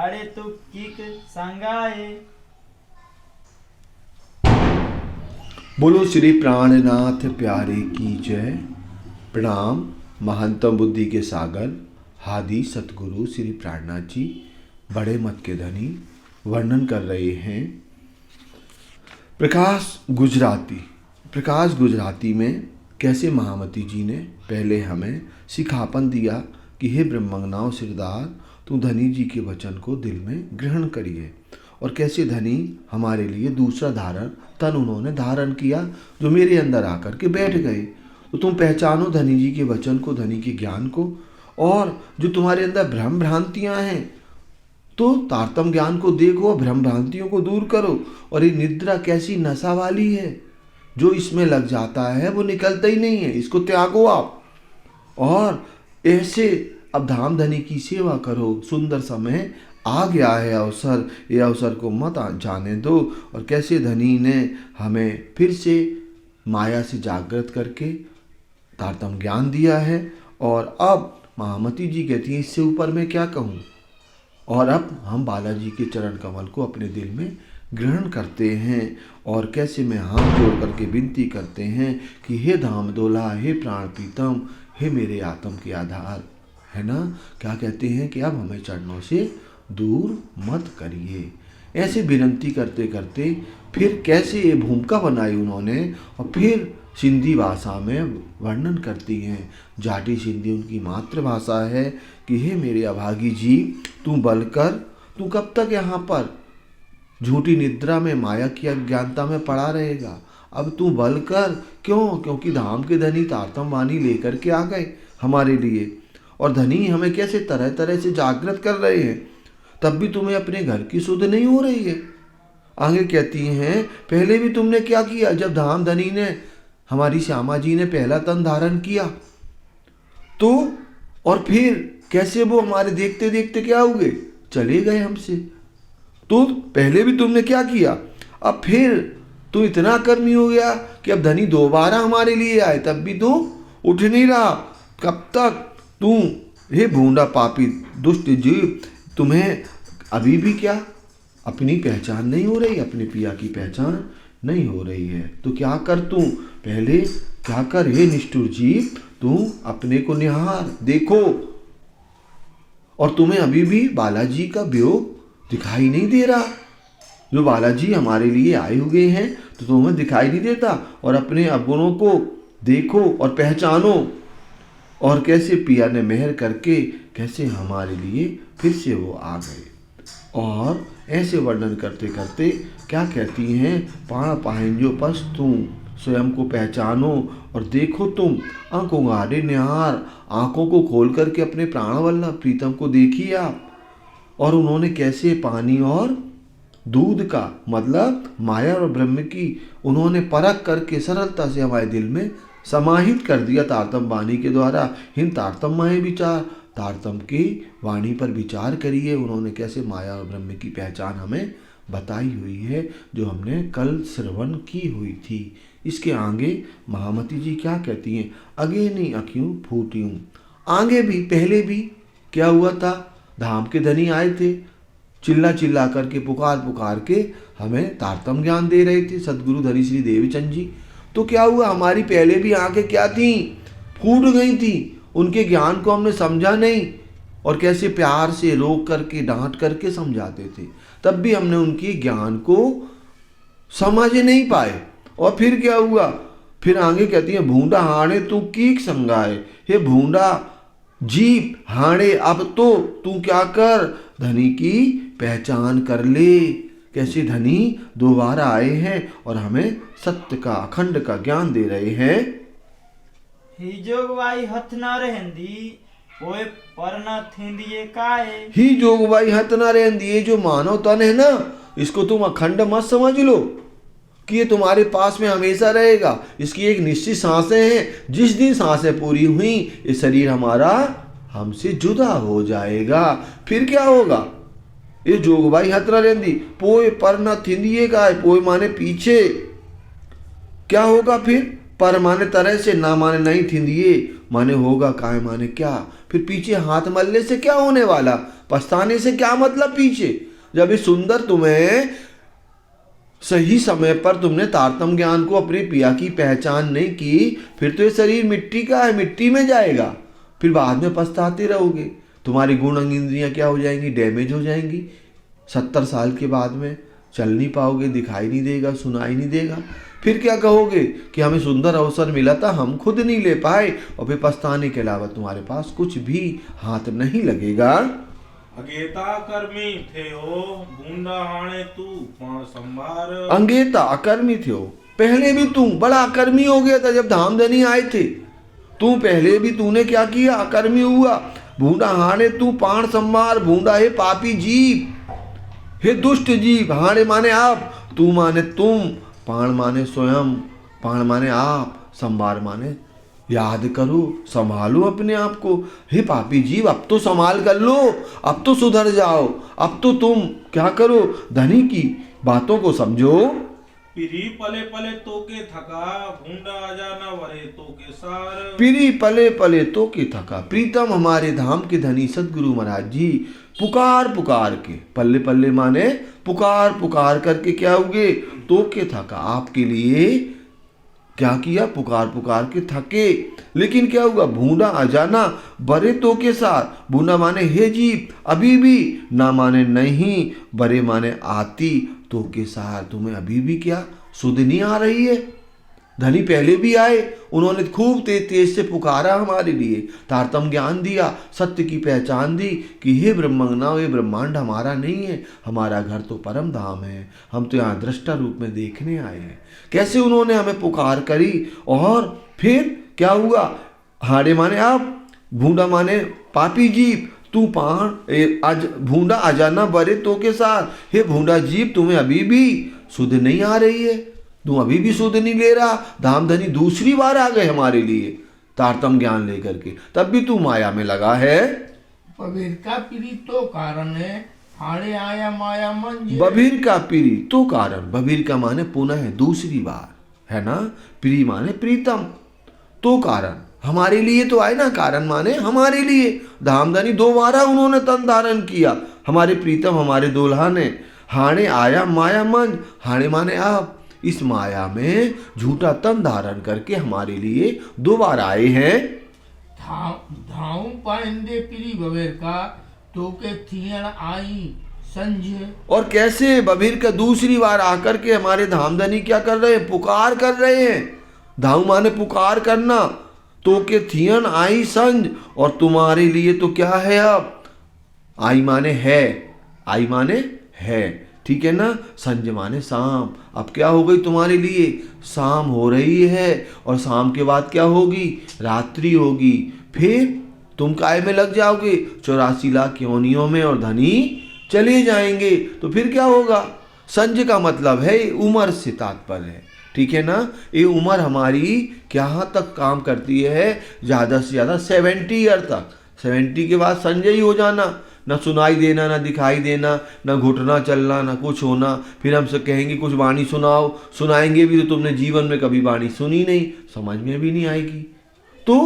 हाड़े तू कीक संगाए। बोलो श्री प्राणनाथ प्यारे की जय। प्रणाम महंतम बुद्धि के सागर हादी सतगुरु श्री प्राणनाथ जी बड़े मत के धनी वर्णन कर रहे हैं प्रकाश गुजराती में कैसे महामती जी ने पहले हमें सिखापन दिया कि हे ब्रह्मंगनाओ सिरदार तू धनी जी के वचन को दिल में ग्रहण करिए, और कैसे धनी हमारे लिए दूसरा तन उन्होंने धारण किया जो मेरे अंदर आकर के बैठ गए। तो तुम पहचानो धनी जी के वचन को, धनी के ज्ञान को, और जो तुम्हारे अंदर भ्रम भ्रांतियां हैं तो तारतम ज्ञान को देखो, भ्रम भ्रांतियों को दूर करो। और ये निद्रा कैसी नशा वाली है, जो इसमें लग जाता है वो निकलता ही नहीं है, इसको त्यागो आप। और ऐसे अब धाम धनी की सेवा करो, सुंदर समय आ गया है अवसर, ये अवसर को मत जाने दो। और कैसे धनी ने हमें फिर से माया से जागृत करके तारतम ज्ञान दिया है। और अब महामती जी कहती हैं इससे ऊपर मैं क्या कहूँ। और अब हम बालाजी के चरण कमल को अपने दिल में ग्रहण करते हैं, और कैसे में हाथ जोड़ करके विनती करते हैं कि हे धाम दोला, हे प्राण प्रीतम, हे मेरे आत्म के आधार, है ना। क्या कहते हैं कि अब हमें चरणों से दूर मत करिए। ऐसे विनती करते करते फिर कैसे ये भूमिका बनाई उन्होंने, और फिर सिंधी भाषा में वर्णन करती हैं। जाटी सिंधी उनकी मातृभाषा है कि हे मेरे अभागी जी, तू बल कर, तू कब तक यहाँ पर झूठी निद्रा में माया की अज्ञानता में पड़ा रहेगा। अब तू बल कर, क्यों? क्योंकि धाम के धनी तारतम वाणी लेकर के आ गए हमारे लिए, और धनी हमें कैसे तरह तरह से जागृत कर रहे हैं, तब भी तुम्हें अपने घर की सुध नहीं हो रही है। आगे कहती हैं पहले भी तुमने क्या किया, जब धाम धनी ने, हमारी श्यामा जी ने पहला तन धारण किया तो, और फिर कैसे वो हमारे देखते देखते क्या हुए, चले गए हमसे। तो पहले भी तुमने क्या किया, अब फिर तू इतना कर्मी हो गया कि अब धनी दोबारा हमारे लिए आए तब भी तू उठ नहीं रहा। कब तक तू, हे भूंडा पापी दुष्ट जीव, तुम्हें अभी भी क्या अपनी पहचान नहीं हो रही, अपने पिया की पहचान नहीं हो रही है। तो क्या कर तू, पहले क्या कर हे निष्ठुर जीव, तू अपने को निहार देखो। और तुम्हें अभी भी बालाजी का वियोग दिखाई नहीं दे रहा, जो बालाजी हमारे लिए आए हुए हैं तो तुम्हें दिखाई नहीं देता। और अपने अवगुणों को देखो और पहचानो, और कैसे पिया ने मेहर करके कैसे हमारे लिए फिर से वो आ गए। और ऐसे वर्णन करते करते क्या कहती हैं, पाण पाहिंजो पस तुम स्वयं को पहचानो और देखो तुम, आंखों गाड़े निहार, आंखों को खोल करके अपने प्राण वल्लभ प्रीतम को देखिए आप। और उन्होंने कैसे पानी और दूध का मतलब माया और ब्रह्म की उन्होंने परख करके सरलता से हमारे दिल में समाहित कर दिया तारतम वाणी के द्वारा। हिन तारतम माए विचार, तारतम की वाणी पर विचार करिए। उन्होंने कैसे माया और ब्रह्म की पहचान हमें बताई हुई है, जो हमने कल श्रवण की हुई थी। इसके आगे महामती जी क्या कहती हैं, अगे नहीं अखियों फूटियूं। आगे भी पहले भी क्या हुआ था, धाम के धनी आए थे, चिल्ला चिल्ला करके पुकार के हमें तारतम ज्ञान दे रहे थे सदगुरु धनी श्री देवीचंद जी। तो क्या हुआ, हमारी पहले भी आंखें क्या थी, फूट गई थी, उनके ज्ञान को हमने समझा नहीं, और कैसे प्यार से रोक करके डांट करके समझाते थे, तब भी हमने उनके ज्ञान को समझ नहीं पाए। और फिर क्या हुआ, फिर आगे कहती है भूंडा हाणे तू कीक संगाए, हे भूंडा जीव हाणे, अब तो तू क्या कर, धनी की पहचान कर ले। कैसे धनी दोबारा आए हैं और हमें सत्य का अखंड का ज्ञान दे रहे हैं। ही जोगवाई हथ न रहंदी ओए पर न थेंदिए काए। ही जोगवाई हथ न रहंदी, ये जो मानव तन है ना, इसको तुम अखंड मत समझ लो कि ये तुम्हारे पास में हमेशा रहेगा। इसकी एक निश्चित सांसें हैं, जिस दिन सांसें पूरी हुई ये शरीर हमारा हमसे जुदा हो जाएगा। फिर क्या होगा, ये जोगवाई हथ न रहंदी पोए पर न थिंदिए का है, पोए माने पीछे, क्या होगा फिर, पर माने तरह से, ना माने नहीं, थिंदिए माने होगा, काय माने क्या, फिर पीछे हाथ मलने से क्या होने वाला, पछताने से क्या मतलब पीछे। जब ये सुंदर तुम्हें सही समय पर तुमने तारतम्य ज्ञान को अपने पिया की पहचान नहीं की, फिर तो ये शरीर मिट्टी का है, मिट्टी में जाएगा, फिर बाद में पछताते रहोगे। तुम्हारी गुण अंग इंद्रियां क्या हो जाएंगी, डैमेज हो जाएंगी। 70 साल के बाद में चल नहीं पाओगे, दिखाई नहीं देगा, सुनाई नहीं देगा। फिर क्या कहोगे कि हमें सुंदर अवसर मिला था, हम खुद नहीं ले पाए, और फिर पछताने के अलावा तुम्हारे पास कुछ भी हाथ नहीं लगेगा। अगेता कर्मी थे हो बूंदा हाणे तू पण संभार। अंगेता अकर्मी थे हो, पहले भी तू बड़ा अकर्मी हो गया था जब धामधनी आए थे। तू पहले भी तूने क्या किया, अकर्मी हुआ। बूंदा हाणे तू पाण संभार, बूंदा है पापी जीव, हे दुष्ट जीव। हाणे माने आप, तू माने तुम, पाण माने स्वयं, पाण माने आप, संभार माने याद करो, संभालो अपने आप को। हे पापी जीव, अब तो संभाल कर लो, अब तो सुधर जाओ, अब तो तुम क्या करो, धनी की बातों को समझो। पिरी पले पले तो के थका भूंडा अजाना वरे तो के सार। पिरी पले पले तो के थका, प्रीतम हमारे धाम के धनी सदगुरु महाराज जी पुकार पुकार के, पल्ले पल्ले माने पुकार पुकार करके क्या हुए, तो के थका, आपके लिए क्या किया, पुकार पुकार के थके। लेकिन क्या हुआ, भूंडा अजाना बरे तो के साथ। भूंडा माने हे जीव, अभी भी, ना माने नहीं, बरे माने आती, तो के साथ तुम्हें अभी भी क्या सुध नहीं आ रही है। धनी पहले भी आए, उन्होंने खूब तेज तेज से पुकारा हमारे लिए, तारतम्य ज्ञान दिया, सत्य की पहचान दी कि हे ब्रह्मंगनाओ, ये ब्रह्मांड हमारा नहीं है, हमारा घर तो परम धाम है, हम तो यहाँ दृष्टा रूप में देखने आए हैं। कैसे उन्होंने हमें पुकार करी, और फिर क्या हुआ, हाड़े माने आप, भूंडा माने पापी जीव, तू पाण आज भूंडा अजाना बरे तो के साथ। हे भूंडा जीव, तुम्हें अभी भी सुध नहीं आ रही है, तुम अभी भी सुध नहीं ले रहा। धामधनी दूसरी बार आ गए हमारे लिए तारतम्य ज्ञान लेकर के, तब भी तू माया में लगा है। बबीर का पीरी तो कारण है, हाड़े आया माया मंज। बबीर का पीरी तो कारण, बबीर का माने पुनः है, दूसरी बार, है ना। प्री माने प्रीतम, तो कारण हमारे लिए तो आए ना, कारण माने हमारे लिए। धामधनी 2 बार उन्होंने तन धारण किया, हमारे प्रीतम, हमारे दुल्हा ने। हाणे आया माया मन, हाणे माने आप, इस माया में झूठा तन धारण करके हमारे लिए 2 बार आए हैं। धाऊ पाइंदे पीरी बबेर का तो के थियण आई संजय। और कैसे बबीर का दूसरी बार आकर के हमारे धामधनी क्या कर रहे हैं, पुकार कर रहे हैं। धाऊ माने पुकार करना, तो के थियन आई संज, और तुम्हारे लिए तो क्या है अब, आई माने है, आई माने है, ठीक है ना। संज माने शाम, अब क्या हो गई तुम्हारे लिए, शाम हो रही है, और शाम के बाद क्या होगी, रात्रि होगी। फिर तुम काय में लग जाओगे, 84 लाख योनियों में, और धनी चले जाएंगे। तो फिर क्या होगा, संज का मतलब है उम्र से तात्पर्य है, ठीक है ना। ये उम्र हमारी क्या तक काम करती है, ज़्यादा से ज़्यादा 70 ईयर तक। 70 के बाद संजय ही हो जाना, ना सुनाई देना, ना दिखाई देना, ना घुटना चलना, ना कुछ होना। फिर हमसे कहेंगे कुछ वाणी सुनाओ, सुनाएंगे भी तो तुमने जीवन में कभी वाणी सुनी नहीं, समझ में भी नहीं आएगी। तो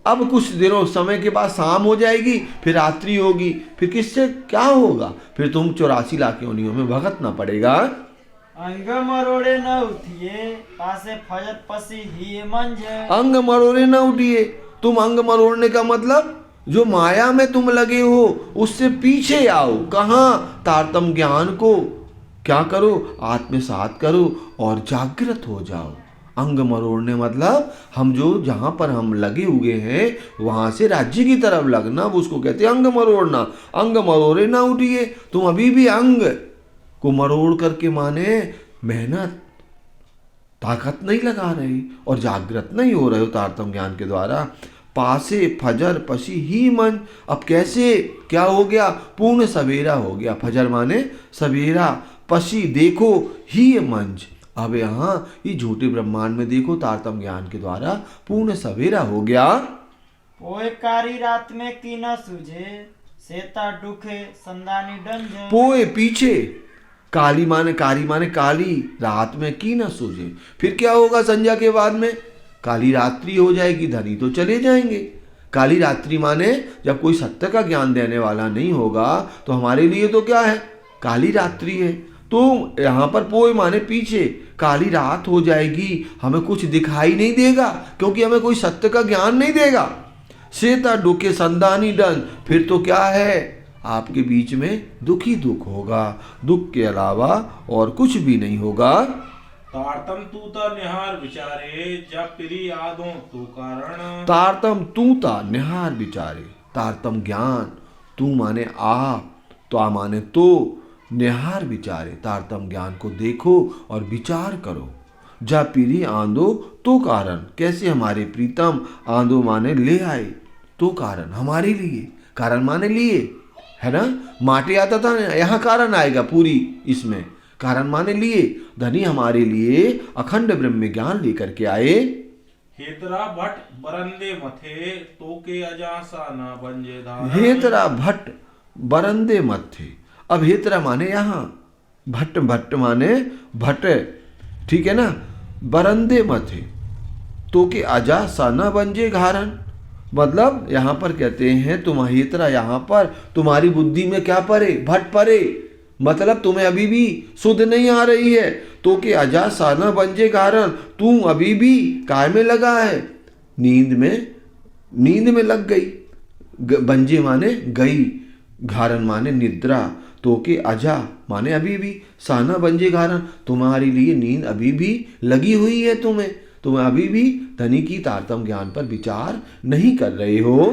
अब कुछ दिनों समय के बाद शाम हो जाएगी, फिर रात्रि होगी, फिर किससे क्या होगा, फिर तुम 84 लाख योनियों में भगतना पड़ेगा। अंग मरोड़े न उठिए पासे फजत पसी ही मंज। अंग मरोड़े न उठिए, तुम अंग मरोड़ने का मतलब जो माया में तुम लगे हो उससे पीछे आओ। कहाँ, तारतम्य ज्ञान को क्या करो, आत्मसात करो और जागृत हो जाओ। अंग मरोड़ने मतलब हम जो जहाँ पर हम लगे हुए हैं वहाँ से राज्य की तरफ लगना, वो उसको कहते हैं अंग मरोड़ना। अंग मरोड़े ना उठिए, तुम अभी भी अंग को मरोड़ करके माने मेहनत ताकत नहीं लगा रहे और जागृत नहीं हो रहे हो तारतम्य ज्ञान के द्वारा। पासे फजर पसी ही मन, अब कैसे क्या हो गया, पूर्ण सवेरा हो गया। फजर माने सवेरा, पसी देखो, ही मंज, अब यहाँ ये झूठे ब्रह्मांड में देखो तारतम्य ज्ञान के द्वारा पूर्ण सवेरा हो गया। पोए कारी रात में की न सूझे सेता डुखे संदानी डंज। पोए पीछे, काली माने कारी माने काली, रात में की न सूझे। फिर क्या होगा, संध्या के बाद में काली रात्रि हो जाएगी, धनी तो चले जाएंगे। काली रात्रि माने जब कोई सत्य का ज्ञान देने वाला नहीं होगा तो हमारे लिए तो क्या है, काली रात्रि है। तो यहाँ पर पोय माने पीछे, काली रात हो जाएगी, हमें कुछ दिखाई नहीं देगा क्योंकि हमें कोई सत्य का ज्ञान नहीं देगा। सेता डुके संदानी डन, फिर तो क्या है, आपके बीच में दुख ही दुख होगा, दुख के अलावा और कुछ भी नहीं होगा। तारतम तूता निहार विचारे, जब पिरी आदो तो कारण। तारतम तूता निहार विचारे, तारतम ज्ञान, तू माने आप, तो आ माने तो, निहार विचारे, तारतम ज्ञान को देखो और विचार करो। जा पीरी आंदो तो कारण, कैसे हमारे प्रीतम, आंदो माने ले आए, तो कारण हमारे लिए, कारण माने लिए, है ना। माटे आता था ना, यहाँ कारण आएगा पूरी इसमें, कारण माने लिए, धनी हमारे लिए अखंड ब्रह्म ज्ञान लेकर के आए। हेतरा भट्ट बरंदे मथे, तोके अजासा न बंजे धारण। हेतरा भट्ट बरंदे मत थे। अब हेतरा माने यहाँ, भट्ट भट्ट माने भट्ट, ठीक है ना। बरंदे मत थे तो के अजा सा न बंजे घारन, मतलब यहाँ पर कहते हैं तुम हेतरा, यहाँ पर तुम्हारी बुद्धि में क्या परे, भट्ट परे, मतलब तुम्हें अभी भी सुध नहीं आ रही है। तो के अजा सा न बंजे घारन, तू अभी भी काय में लगा है, नींद में लग गई। बंजे माने गई, घारन माने निद्रा, तो के अजा माने अभी भी, साना बंजे घारन, तुम्हारे लिए नींद अभी भी लगी हुई है, तुम अभी भी धनी की तारतम ज्ञान पर विचार नहीं कर रहे हो।